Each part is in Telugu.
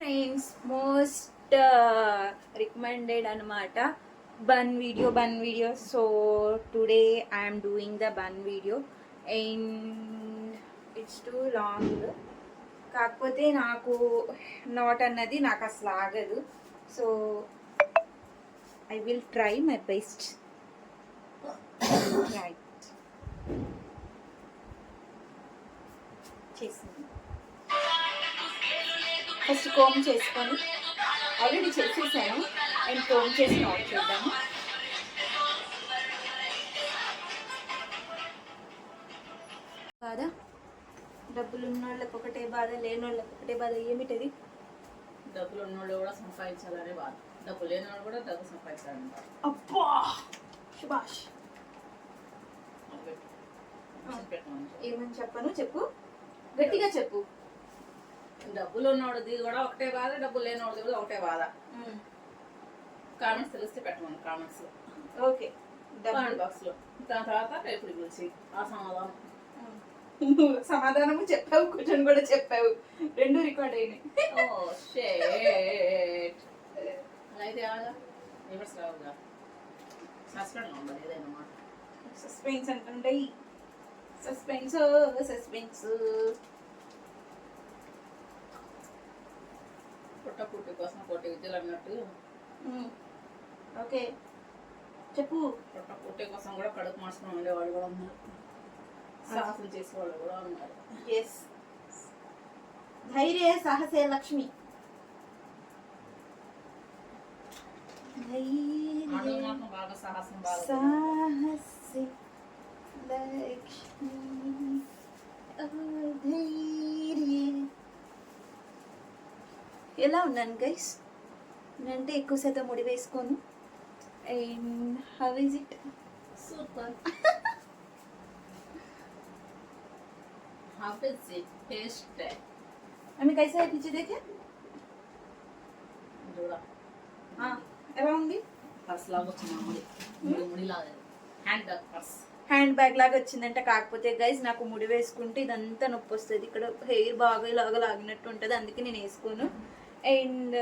ఫ్రెండ్స్ మోస్ట్ రికమెండెడ్ అనమాట bun video. So today I'm doing the bun video and it's two long. కాకపోతే నాకు నాట్ అన్నది నాకు అసలు ఆగదు. So I will try my best. Right చేసింది. ఫస్ట్ కోమ్ చేసుకొని ఆల్రెడీ చేసేసాను అండ్ కోమ్ చేసి ఆఫ్ చేద్దాము. బాధ డబ్బులు ఉన్న వాళ్ళకి ఒకటే బాధ, లేని వాళ్ళకి ఒకటే బాధ. ఏమిటది? డబ్బులు ఉన్నోళ్ళు కూడా సంపాదించాలనే బాధ, డబ్బు లేని వాళ్ళు కూడా డబ్బు సంపాదించాలని బాధ. అబ్బా సుభాష్ ఏమని చెప్పను? చెప్పు, గట్టిగా చెప్పు. డబ్బులు ఉన్నోడిది కూడా ఒకటే బాధ, డబ్బులు లేని వాడిది కూడా ఒకటే బాధ. కామెంట్స్ తెలిస్తే పెట్టమను, కామెంట్స్ లో, ఓకే, కామెంట్ బాక్స్ లో. దాని తర్వాత రేపు గురించి ఆ సమాధానం. సమాధానము చెప్పావు, క్వశ్చన్ కూడా చెప్పావు, రెండు రికార్డ్ అయినాయి. ఓ షేట్. అలా అయితే రివర్స్ రావుగా, సస్పెండ్ ఉండాలి ఏదైనా మాట. సస్పెన్స్ అంటుంటాయి. Suspense suspense. పుట్ట పుట్టి కోసం కోటి విద్యలు అన్నట్టు. ఓకే చెప్పు. పుట్ట పుట్టి కోసం కూడా కడుపు మార్చుకుని ఉండేవాళ్ళు కూడా ఉన్నారు, సాహసం చేసేవాళ్ళు కూడా ఉన్నారు. ఎస్, ధైర్య సాహసే లక్ష్మి. బాగా సాహసం బాగా సాహసే లక్ష్మి. ఎలా ఉన్నాను గైస్? నేనంటే ఎక్కువ శాతం ముడి వేసుకోను. And how is it? Super. How is it taste? हमें कैसा है पीछे देखे? जोड़ा. हाँ, ఎలా ఉంది? పర్స్ లాగా వచ్చింది, ముడి లాగా, hand bag purse. Hand bag లాగా వచ్చిందంటే. కాకపోతే గైస్ నాకు ముడి వేసుకుంటే ఇదంతా నొప్పి వస్తుంది, ఇక్కడ హెయిర్ బాగా ఇలాగా లాగినట్టు ఉంటుంది, అందుకే నేను వేసుకోను. అండ్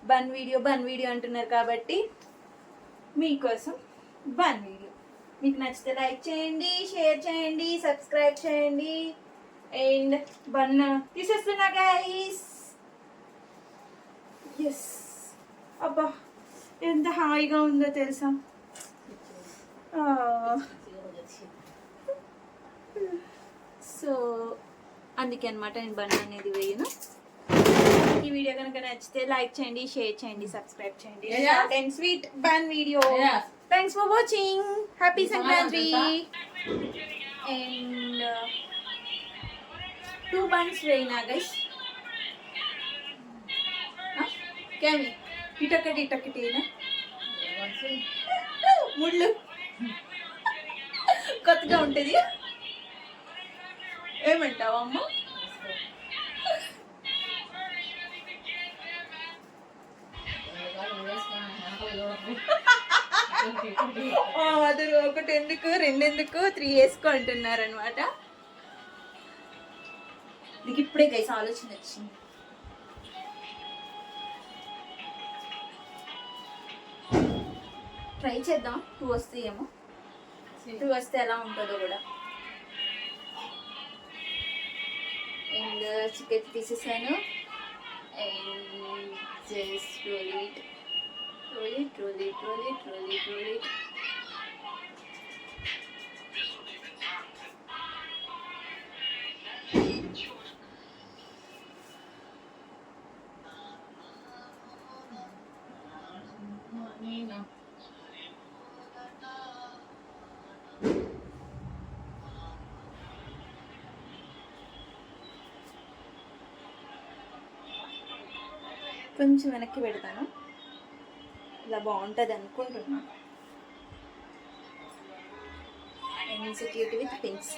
బన్ వీడియో అంటున్నారు కాబట్టి మీకోసం బన్ వీడియో. మీకు నచ్చితే లైక్ చేయండి, షేర్ చేయండి, సబ్స్క్రైబ్ చేయండి. అండ్ బన్ తీసేస్తున్నా గైస్. ఎస్, అబ్బా ఎంత హాయిగా ఉందో తెలుసా. సో అందుకే అనమాట నేను బన్ అనేది వేయను. ఈ వీడియో కనుక నచ్చితే లైక్ చేయండి, షేర్ చేయండి, సబ్స్క్రైబ్ చేయండి. Short and sweet bun video. Thanks for watching. Happy Sankranti. And 2 buns వేయినా గైస్. క్యామి ఇటొక్కటి ముళ్ళు కొత్తగా ఉంటుంది. ఏమంటావు అమ్మ? అది ఒకటి ఎందుకు, రెండెందుకు, 3 వేసుకో అంటున్నారు అనమాట. నీకు ఇప్పుడే గైస్ ఆలోచన వచ్చింది. ట్రై చేద్దాం, 2 వస్తాయేమో. 2 వస్తే ఎలా ఉంటుందో కూడా. అండ్ చికెన్ తీసేసాను. And just roll it. కొంచెం వెనక్కి పెడతాను, ఇలా బాగుంటుంది అనుకుంటున్నా. ఇన్స్టిట్యూట్ విత్ థింగ్స్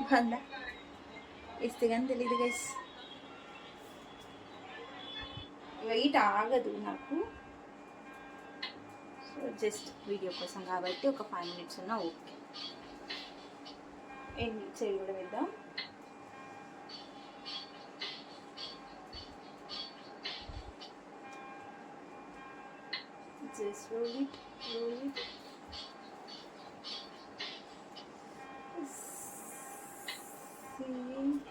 బాగుందా? ఇస్తే కానీ తెలీదు గైస్. వెయిట్ ఆగదు నాకు. సో జస్ట్ వీడియో కోసం కాబట్టి ఒక 5 minutes ఉన్నా ఓకే. అండ్ సైడ్ కూడా వేద్దాం. Just roll it, roll it. See.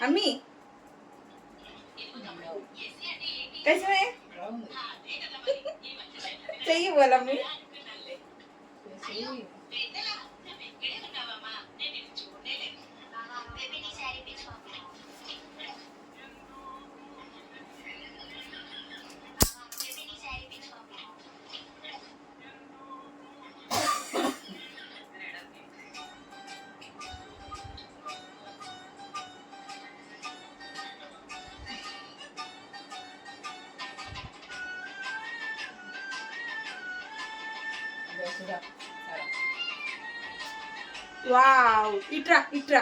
अम्मी कैसे में चाहिए बोला अम्मी వావ్ ఇట్రా ఇట్రా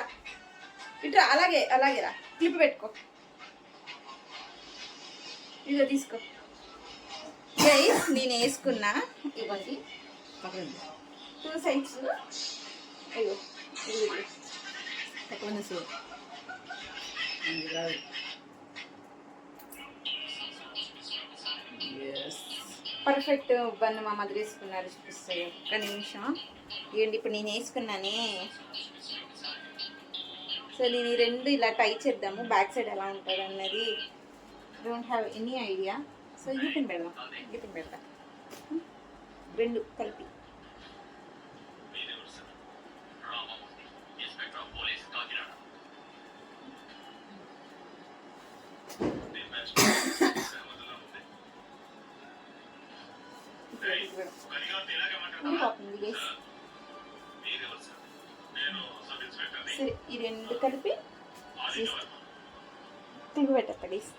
ఇట్రా అలాగే అలాగే రా క్లిప్ పెట్టుకో ఇదో తీసుకో గైస్ నేను వేసుకున్నా ఇవ్వండి 2 సైడ్స్ అయ్యో తక్కువ పర్ఫెక్ట్ బన్ మా మధ్య వేసుకున్నారు చూపిస్తాయి ఒక్క నిమిషం ఏంటి ఇప్పుడు నేను వేసుకున్నానే సో నేను ఈ రెండు ఇలా టై చేద్దాము బ్యాక్ సైడ్ ఎలా ఉంటుంది అన్నది don't have any idea so యూపిన్ పెడదాం యూపిన్ పెడతా రెండు కలిపి సరే ఈ రెండు కలిపి తిరిగి పెట్టేస్తా గైస్